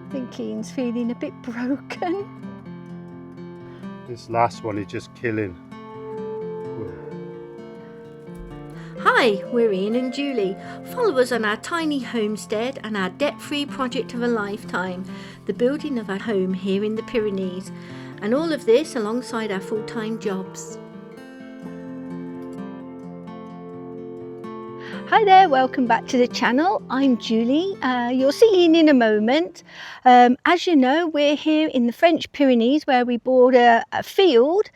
I think Ian's feeling a bit broken. This last one is just killing. Hi, we're Ian and Julie. Follow us on our tiny homestead and our debt-free project of a lifetime, the building of our home here in the Pyrenees, and all of this alongside our full-time jobs. Hi there, welcome back to the channel. I'm Julie. You'll see Ian in a moment. As you know, we're here in the French Pyrenees where we bought a field,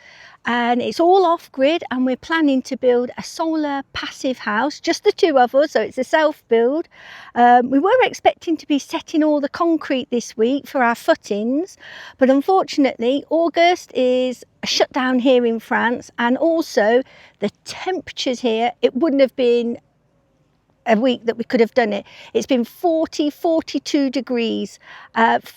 and it's all off-grid, and we're planning to build a solar passive house, just the two of us, so it's a self-build. We were expecting to be setting all the concrete this week for our footings, but unfortunately August is shut down here in France, and also the temperatures here, it wouldn't have been a week that we could have done it. It's been 42 degrees,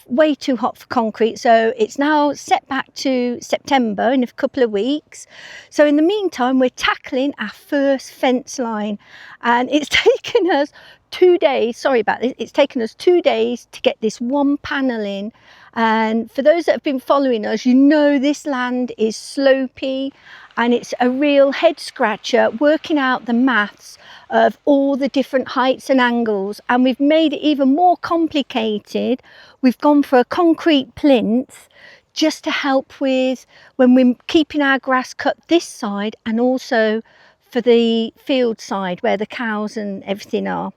way too hot for concrete, so it's now set back to September in a couple of weeks. So in the meantime, we're tackling our first fence line, and it's taken us 2 days, sorry about this, it's taken us 2 days to get this one panel in. And for those that have been following us, you know this land is slopey, and it's a real head scratcher working out the maths of all the different heights and angles, and we've made it even more complicated. We've gone for a concrete plinth just to help with when we're keeping our grass cut this side, and also for the field side where the cows and everything are.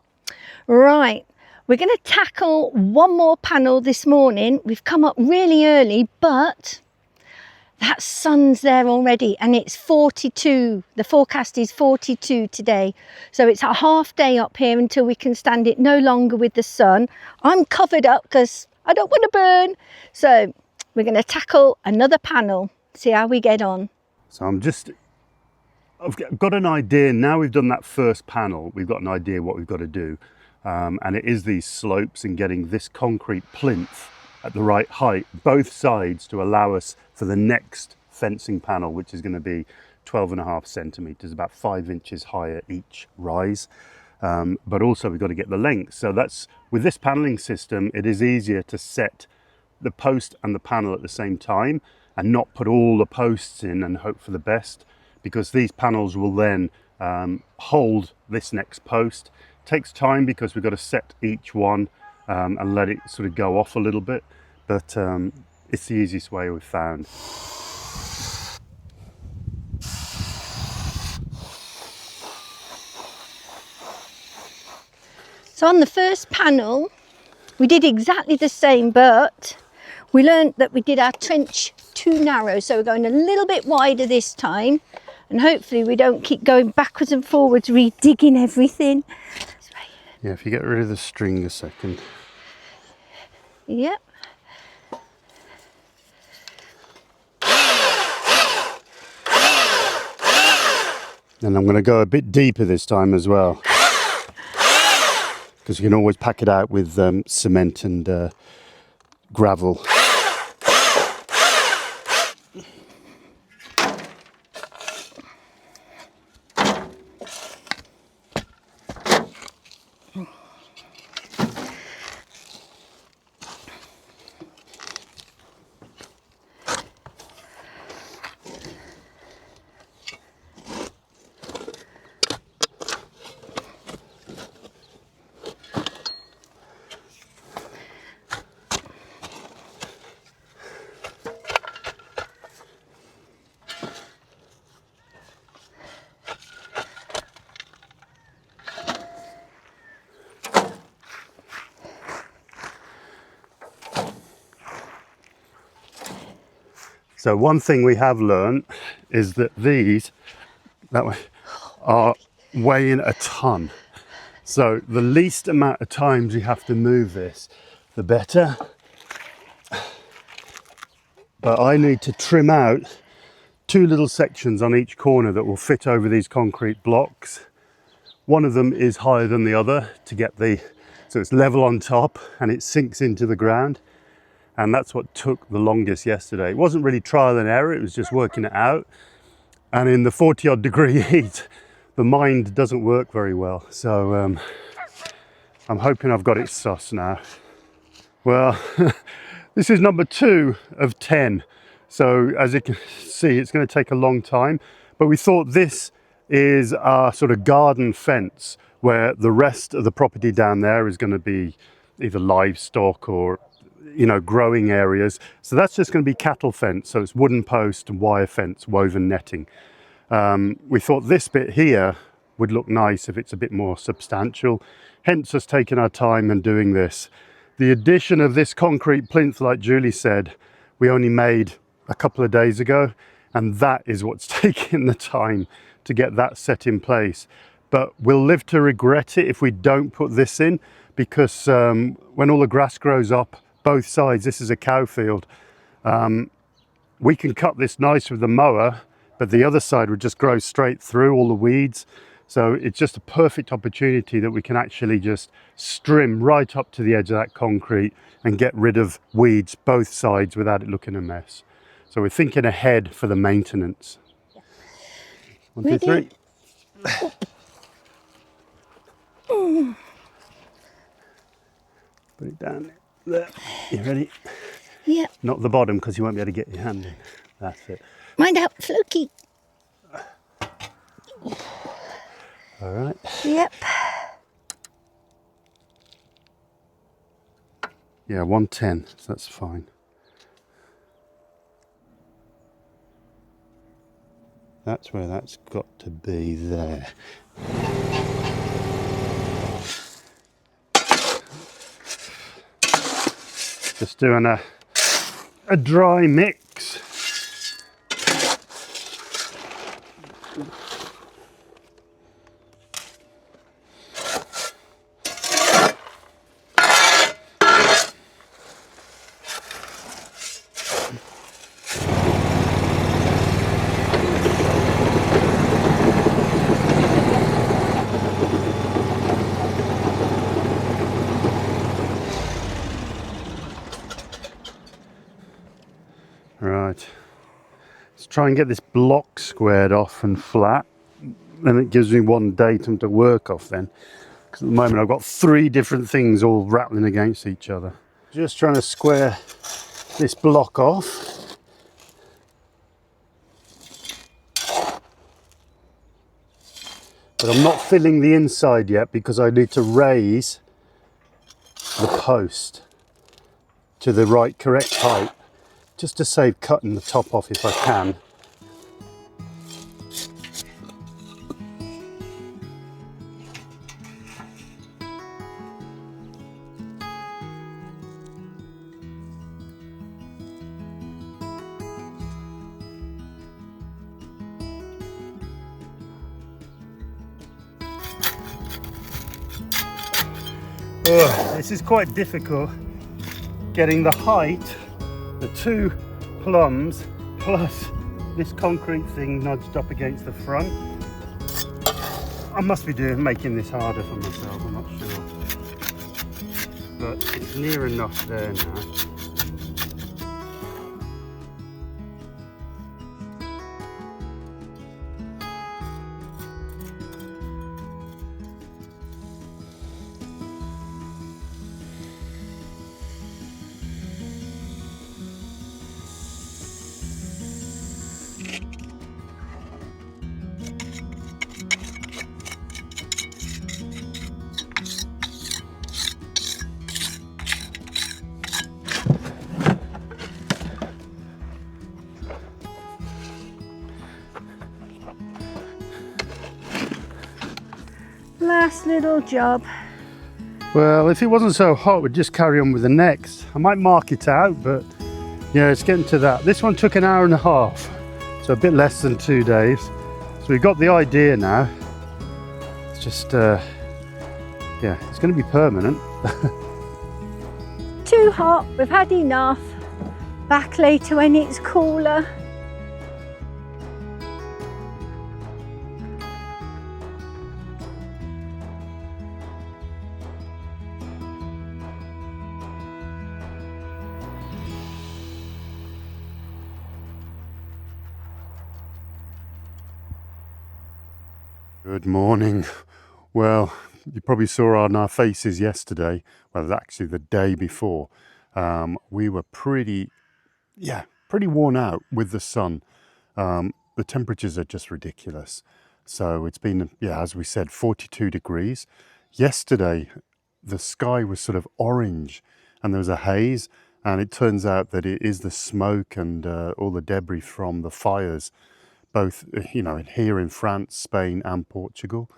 Right, we're going to tackle one more panel this morning. We've come up really early, but that sun's there already, and it's 42. The forecast is 42 today. So it's a half day up here until we can stand it no longer with the sun. I'm covered up because I don't want to burn. So we're going to tackle another panel, see how we get on. So I've got an idea. Now we've done that first panel, we've got an idea what we've got to do. And it is these slopes and getting this concrete plinth at the right height, both sides, to allow us for the next fencing panel, which is going to be 12.5 centimeters, about 5 inches higher each rise. But also we've got to get the length. So that's, with this paneling system, it is easier to set the post and the panel at the same time and not put all the posts in and hope for the best, because these panels will then hold this next post. It takes time because we've got to set each one and let it sort of go off a little bit, but it's the easiest way we've found. So on the first panel, we did exactly the same, but we learned that we did our trench too narrow, so we're going a little bit wider this time, and hopefully we don't keep going backwards and forwards, re-digging everything. Yeah, if you get rid of the string a second. Yep. And I'm going to go a bit deeper this time as well, because you can always pack it out with cement and gravel. So one thing we have learned is that these are weighing a ton. So the least amount of times you have to move this, the better. But I need to trim out 2 little sections on each corner that will fit over these concrete blocks. One of them is higher than the other to get so it's level on top and it sinks into the ground. And that's what took the longest yesterday. It wasn't really trial and error, it was just working it out. And in the 40-odd degree heat, the mind doesn't work very well. So I'm hoping I've got it sus now. Well, this is number 2 of 10. So as you can see, it's going to take a long time, but we thought this is our sort of garden fence where the rest of the property down there is going to be either livestock or, you know, growing areas. So that's just going to be cattle fence. So it's wooden post and wire fence, woven netting. We thought this bit here would look nice if it's a bit more substantial, hence us taking our time and doing this. The addition of this concrete plinth, like Julie said, we only made a couple of days ago, and that is what's taking the time to get that set in place. But we'll live to regret it if we don't put this in, because when all the grass grows up both sides, this is a cow field, we can cut this nice with the mower, but the other side would just grow straight through all the weeds. So it's just a perfect opportunity that we can actually just strim right up to the edge of that concrete and get rid of weeds both sides without it looking a mess. So we're thinking ahead for the maintenance. 1, 2, 3. Put it down there. You ready? Yeah. Not the bottom, because you won't be able to get your hand in. That's it. Mind out, Floki. All right. Yep. Yeah, 110, so that's fine. That's where that's got to be there. Just doing a dry mix. Right, let's try and get this block squared off and flat. Then it gives me one datum to work off then. Because at the moment I've got 3 different things all rattling against each other. Just trying to square this block off. But I'm not filling the inside yet because I need to raise the post to the right correct height, just to save cutting the top off if I can. This is quite difficult, getting the height, the 2 plums plus this concrete thing nudged up against the front. I must be making this harder for myself, I'm not sure. But it's near enough there now. Last little job. Well, if it wasn't so hot, we'd just carry on with the next. I might mark it out, but yeah, it's getting to that. This one took an hour and a half, so a bit less than 2 days. So we've got the idea now. It's just, yeah, it's going to be permanent. Too hot, we've had enough. Back later when it's cooler. Good morning. Well, you probably saw on our faces yesterday, well, actually the day before, we were pretty worn out with the sun. The temperatures are just ridiculous. So it's been, as we said, 42 degrees. Yesterday, the sky was sort of orange and there was a haze, and it turns out that it is the smoke and all the debris from the fires, both, here in France, Spain and Portugal.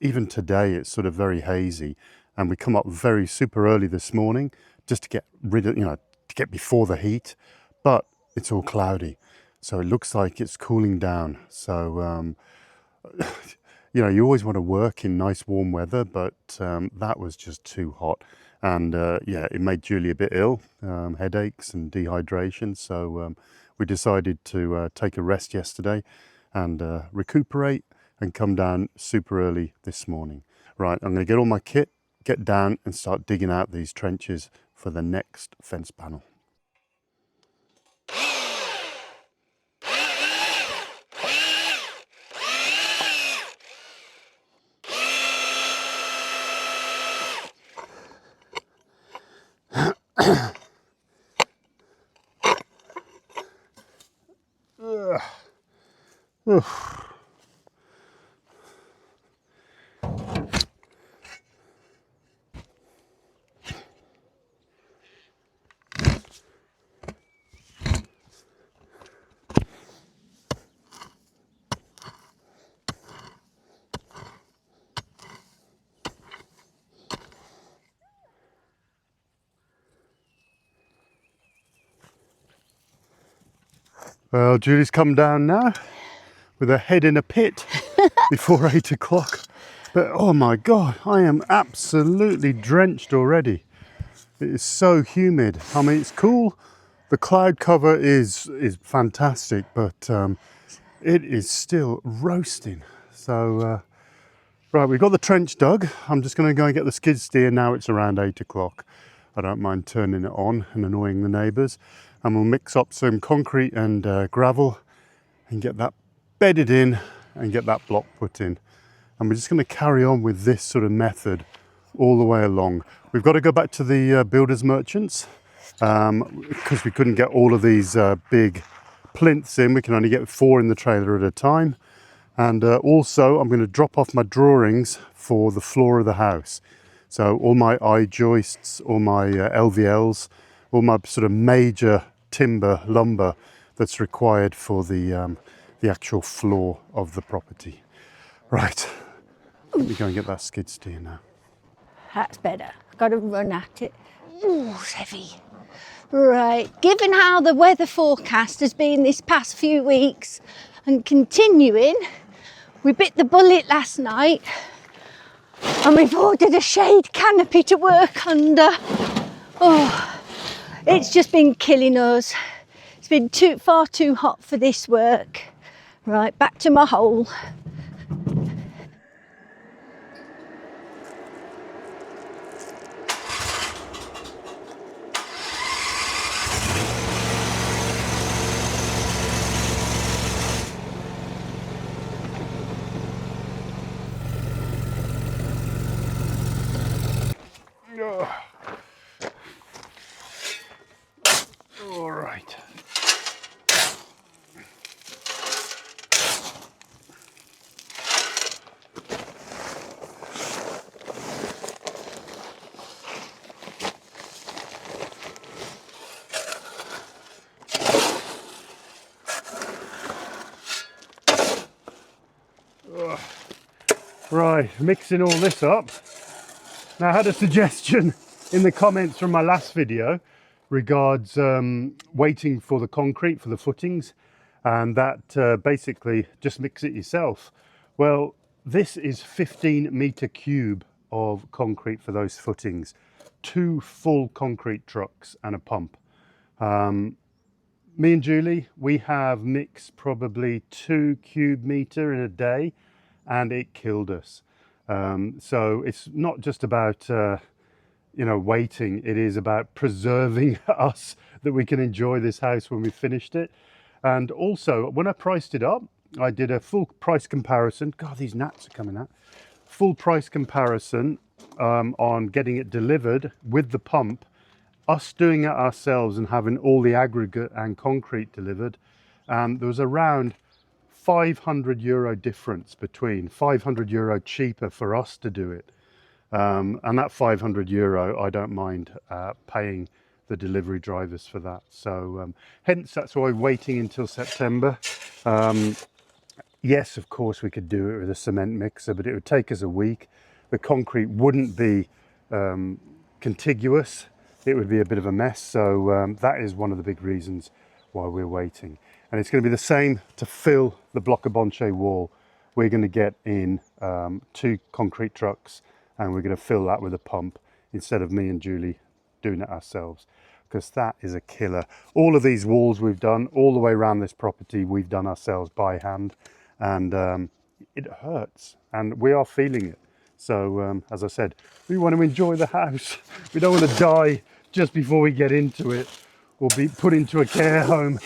Even today, it's sort of very hazy, and we come up very super early this morning just to get rid of, to get before the heat, but it's all cloudy. So it looks like it's cooling down. So, you always want to work in nice warm weather, but that was just too hot. And it made Julie a bit ill, headaches and dehydration. So we decided to take a rest yesterday and recuperate and come down super early this morning. Right, I'm going to get all my kit, get down and start digging out these trenches for the next fence panel. Well, Julie's come down now with her head in a pit before 8 o'clock. But oh my God, I am absolutely drenched already. It is so humid. I mean, it's cool. The cloud cover is fantastic, but it is still roasting. So, right, we've got the trench dug. I'm just going to go and get the skid steer now. It's around 8 o'clock. I don't mind turning it on and annoying the neighbours. And we'll mix up some concrete and gravel and get that bedded in and get that block put in. And we're just going to carry on with this sort of method all the way along. We've got to go back to the builders merchants because we couldn't get all of these big plinths in. We can only get 4 in the trailer at a time. And also I'm going to drop off my drawings for the floor of the house. So all my I-joists, all my LVLs, all my sort of major timber lumber that's required for the actual floor of the property. Right, let me go and get that skid steer now. That's better. Got to run at it. Ooh, it's heavy. Right, given how the weather forecast has been this past few weeks and continuing, we bit the bullet last night and we've ordered a shade canopy to work under. Oh, it's just been killing us. It's been far too hot for this work. Right, back to my hole. All right. Right, mixing all this up. Now, I had a suggestion in the comments from my last video regards waiting for the concrete for the footings, and that basically just mix it yourself. Well, this is 15 meter cube of concrete for those footings, 2 full concrete trucks and a pump. Me and Julie, we have mixed probably 2 cubic meter in a day, and it killed us. So it's not just about waiting, it is about preserving us, that we can enjoy this house when we've finished it. And also, when I priced it up, I did a full price comparison. God, these gnats are coming out. Full price comparison on getting it delivered with the pump us doing it ourselves and having all the aggregate and concrete delivered, there was around €500 difference between €500 cheaper for us to do it. And that €500, I don't mind paying the delivery drivers for that. So hence that's why waiting until September. Yes, of course we could do it with a cement mixer, but it would take us a week. The concrete wouldn't be contiguous. It would be a bit of a mess. So that is one of the big reasons why we're waiting. And it's going to be the same to fill the block of bonche wall. We're going to get in 2 concrete trucks, and we're going to fill that with a pump instead of me and Julie doing it ourselves, because that is a killer. All of these walls we've done all the way around this property, we've done ourselves by hand, and it hurts, and we are feeling it. So as I said, we want to enjoy the house. We don't want to die just before we get into it or be put into a care home.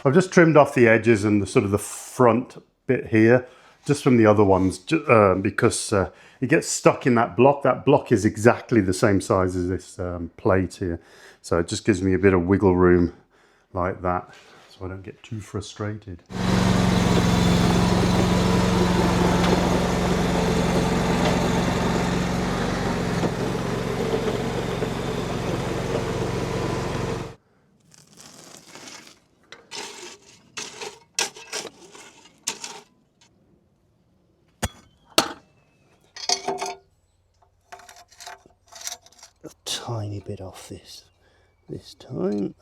I've just trimmed off the edges and the sort of the front bit here, just from the other ones, because it gets stuck in that block. That block is exactly the same size as this plate here. So it just gives me a bit of wiggle room like that, so I don't get too frustrated. A tiny bit off this time.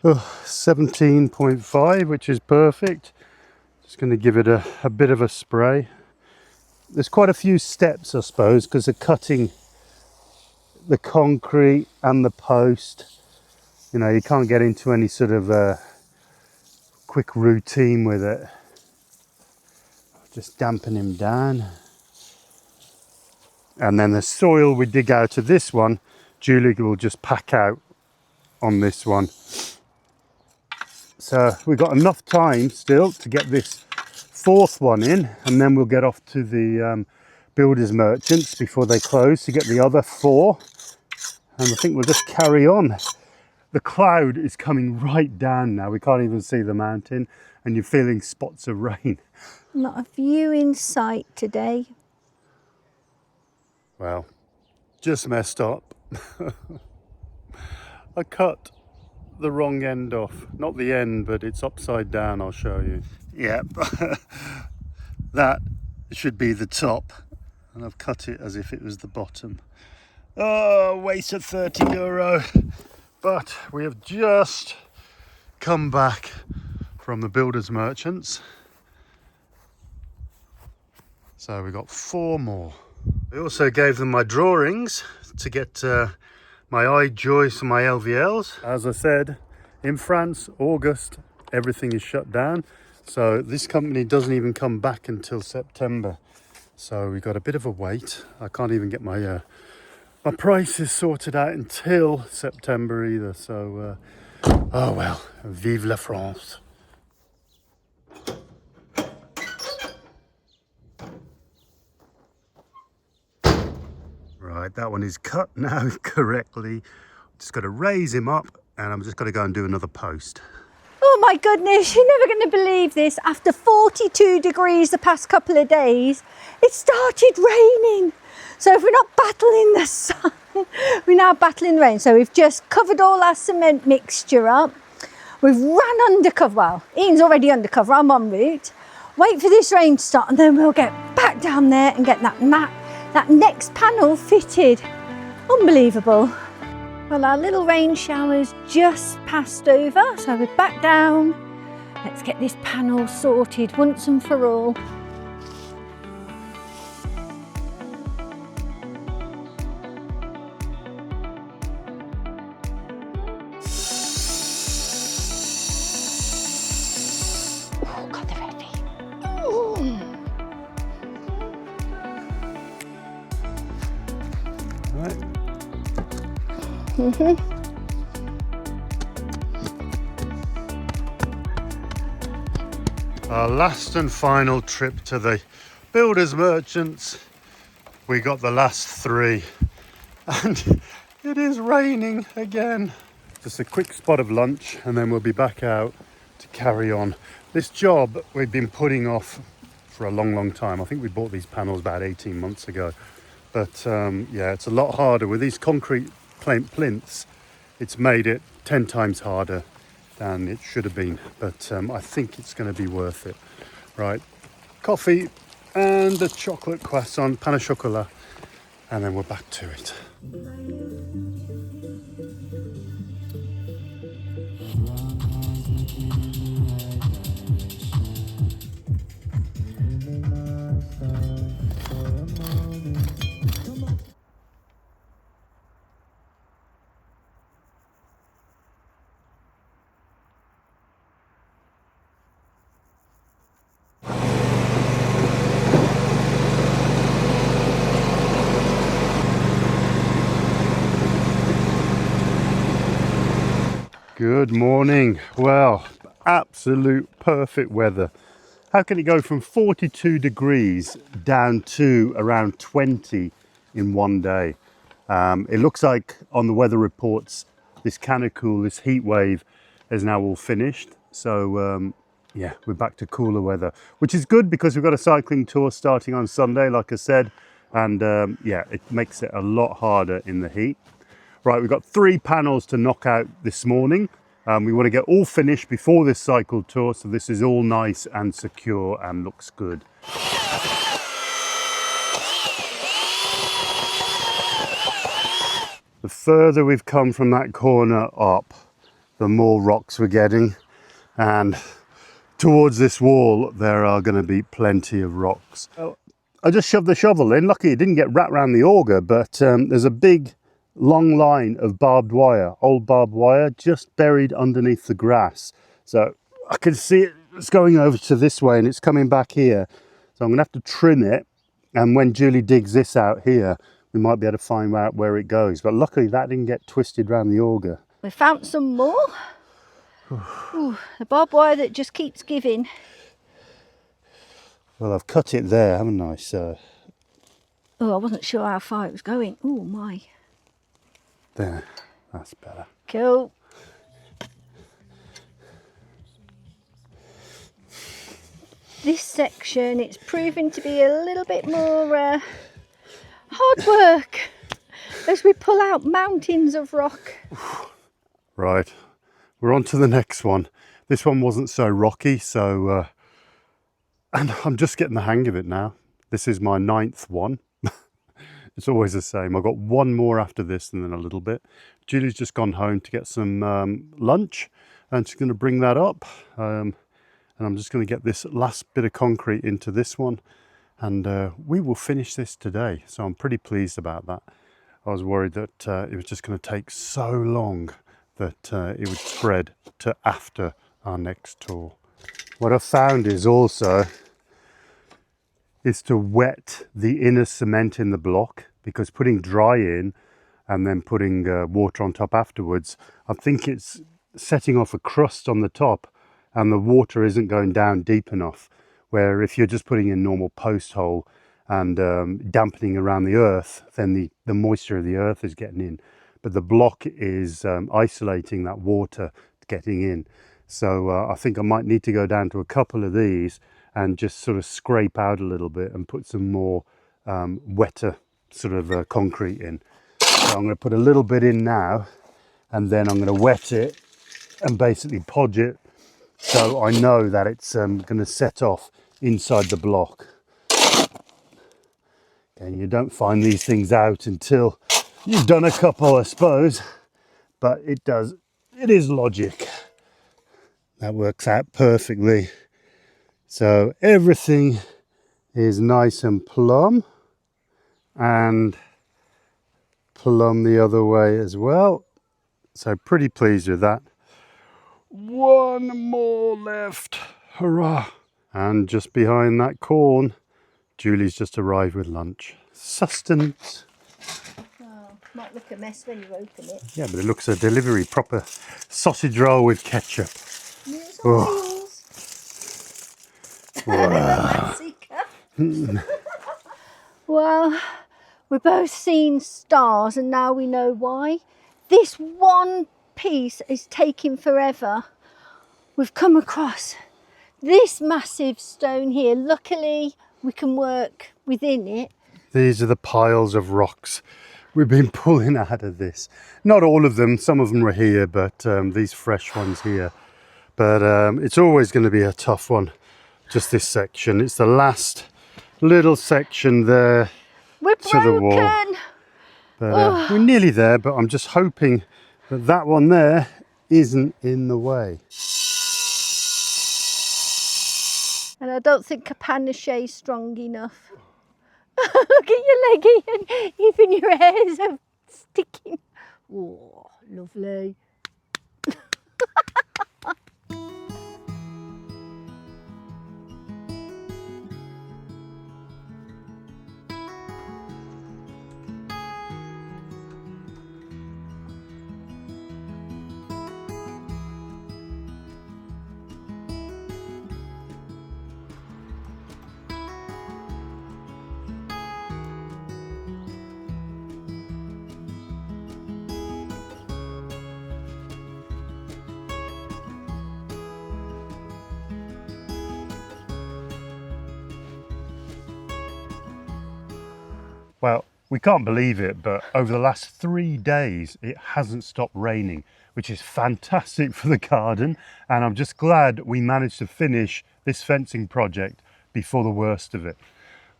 Oh, 17.5, which is perfect. Just going to give it a bit of a spray. There's quite a few steps, I suppose, because of cutting the concrete and the post. You know, you can't get into any sort of quick routine with it. Just dampen him down. And then the soil we dig out of this one, Julie will just pack out on this one. So we've got enough time still to get this 4th one in, and then we'll get off to the builders merchants before they close to get the other 4. And I think we'll just carry on. The cloud is coming right down now. We can't even see the mountain, and you're feeling spots of rain. Not a view in sight today. Well, just messed up. I cut the wrong end off. Not the end, but it's upside down, I'll show you. Yeah, that should be the top, and I've cut it as if it was the bottom. Oh, waste of €30. But we have just come back from the builders merchants. So we got 4 more. I also gave them my drawings to get my eye joists and my LVLs. As I said, in France, August, everything is shut down. So this company doesn't even come back until September. So we got a bit of a wait. I can't even get my my prices sorted out until September either. So, oh well, vive la France. Right, that one is cut now correctly. Just got to raise him up, and I'm just going to go and do another post. Oh my goodness, you're never going to believe this. After 42 degrees the past couple of days, it started raining. So if we're not battling the sun, we're now battling rain. So we've just covered all our cement mixture up. We've run undercover. Well, Ian's already undercover, I'm en route. Wait for this rain to start, and then we'll get back down there and get that next panel fitted. Unbelievable. Well, our little rain shower's just passed over, so we're back down Let's get this panel sorted once and for all. Oh God, they're heavy. Ooh. Right. Our last and final trip to the builders merchants. We got the last 3 and it is raining again. Just a quick spot of lunch and then we'll be back out to carry on. This job we've been putting off for a long time. I think we bought these panels about 18 months ago. But yeah, it's a lot harder with these concrete plinths. It's made it 10 times harder than it should have been, but I think it's going to be worth it. Right, coffee and a chocolate croissant, pain au chocolat, and then we're back to it. Good morning. Well, absolute perfect weather. How can it go from 42 degrees down to around 20 in one day? It looks like on the weather reports, this canicle, this heat wave is now all finished. So yeah, we're back to cooler weather, which is good because we've got a cycling tour starting on Sunday, like I said. And yeah, it makes it a lot harder in the heat. Right, we've got 3 panels to knock out this morning. We want to get all finished before this cycle tour, so this is all nice and secure and looks good. The further we've come from that corner up, the more rocks we're getting. And towards this wall, there are going to be plenty of rocks. I just shoved the shovel in. Lucky it didn't get wrapped around the auger, but there's a big long line of barbed wire, old barbed wire, just buried underneath the grass. So I can see it's going over to this way and it's coming back here. So I'm gonna have to trim it. And when Julie digs this out here, we might be able to find out where it goes. But luckily that didn't get twisted around the auger. We found some more. Ooh, the barbed wire that just keeps giving. Well, I've cut it there, haven't I? So. Oh, I wasn't sure how far it was going. Oh my. There, that's better. Cool. This section, it's proving to be a little bit more hard work as we pull out mountains of rock. Right, we're on to the next one. This one wasn't so rocky, so and I'm just getting the hang of it now. This is my 9th one. It's always the same. I've got one more after this and then a little bit. Julie's just gone home to get some lunch and she's going to bring that up. And I'm just going to get this last bit of concrete into this one and we will finish this today. So I'm pretty pleased about that. I was worried that it was just going to take so long that it would spread to after our next tour. What I found is also is to wet the inner cement in the block, because putting dry in and then putting water on top afterwards, I think it's setting off a crust on the top and the water isn't going down deep enough. Where if you're just putting in normal post hole and dampening around the earth, then the moisture of the earth is getting in. But the block is isolating that water getting in. So I think I might need to go down to a couple of these and just sort of scrape out a little bit and put some more wetter sort of concrete in. So I'm going to put a little bit in now and then I'm going to wet it and basically podge it so I know that it's going to set off inside the block. And you don't find these things out until you've done a couple, I suppose, but it is logic. That works out perfectly. So everything is nice and plumb, and plumb the other way as well. So pretty pleased with that. One more left. Hurrah. And just behind that corn, Julie's just arrived with lunch. Sustenance. Oh, might look a mess when you open it. Yeah, but it looks a delivery, proper sausage roll with ketchup. Meals on wheels. Wow. Well, we've both seen stars and now we know why. This one piece is taking forever. We've come across this massive stone here. Luckily, we can work within it. These are the piles of rocks we've been pulling out of this. Not all of them, some of them were here, but these fresh ones here. But it's always going to be a tough one, just this section. It's the last little section there to the wall. But we're nearly there, but I'm just hoping that that one there isn't in the way. And I don't think a panache is strong enough. Look at your leg, Ian. Even your hairs are sticking. Oh, lovely. Well, we can't believe it, but over the last 3 days, it hasn't stopped raining, which is fantastic for the garden. And I'm just glad we managed to finish this fencing project before the worst of it.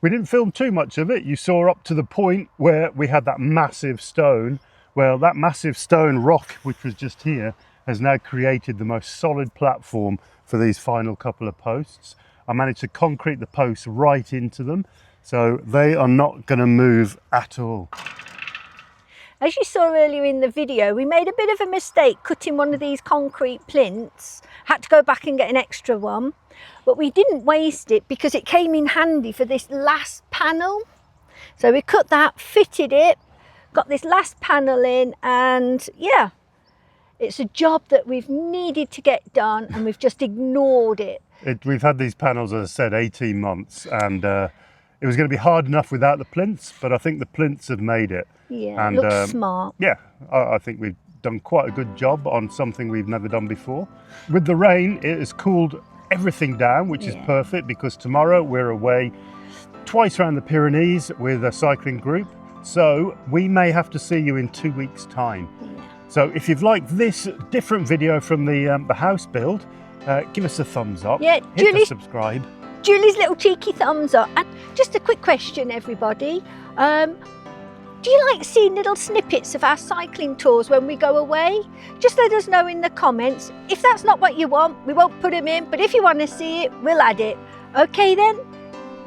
We didn't film too much of it. You saw up to the point where we had that massive stone. Well, that massive stone rock, which was just here, has now created the most solid platform for these final couple of posts. I managed to concrete the posts right into them, so they are not going to move at all. As you saw earlier in the video, we made a bit of a mistake cutting one of these concrete plinths. Had to go back and get an extra one, but we didn't waste it because it came in handy for this last panel. So we cut that, fitted it, got this last panel in, and yeah, it's a job that we've needed to get done and we've just ignored it. We've had these panels, as I said, 18 months, and it was going to be hard enough without the plinths, but I think the plinths have made it. Yeah, and it looks smart. Yeah, I think we've done quite a good job on something we've never done before. With the rain, it has cooled everything down, which is perfect, because tomorrow we're away twice around the Pyrenees with a cycling group. So we may have to see you in 2 weeks' time. Yeah. So if you've liked this different video from the house build, give us a thumbs up. Yeah, hit the subscribe. Julie's little cheeky thumbs up. And just a quick question, everybody. Do you like seeing little snippets of our cycling tours when we go away? Just let us know in the comments. If that's not what you want, we won't put them in, but if you want to see it, we'll add it. Okay then,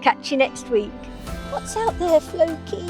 catch you next week. What's out there, Floki?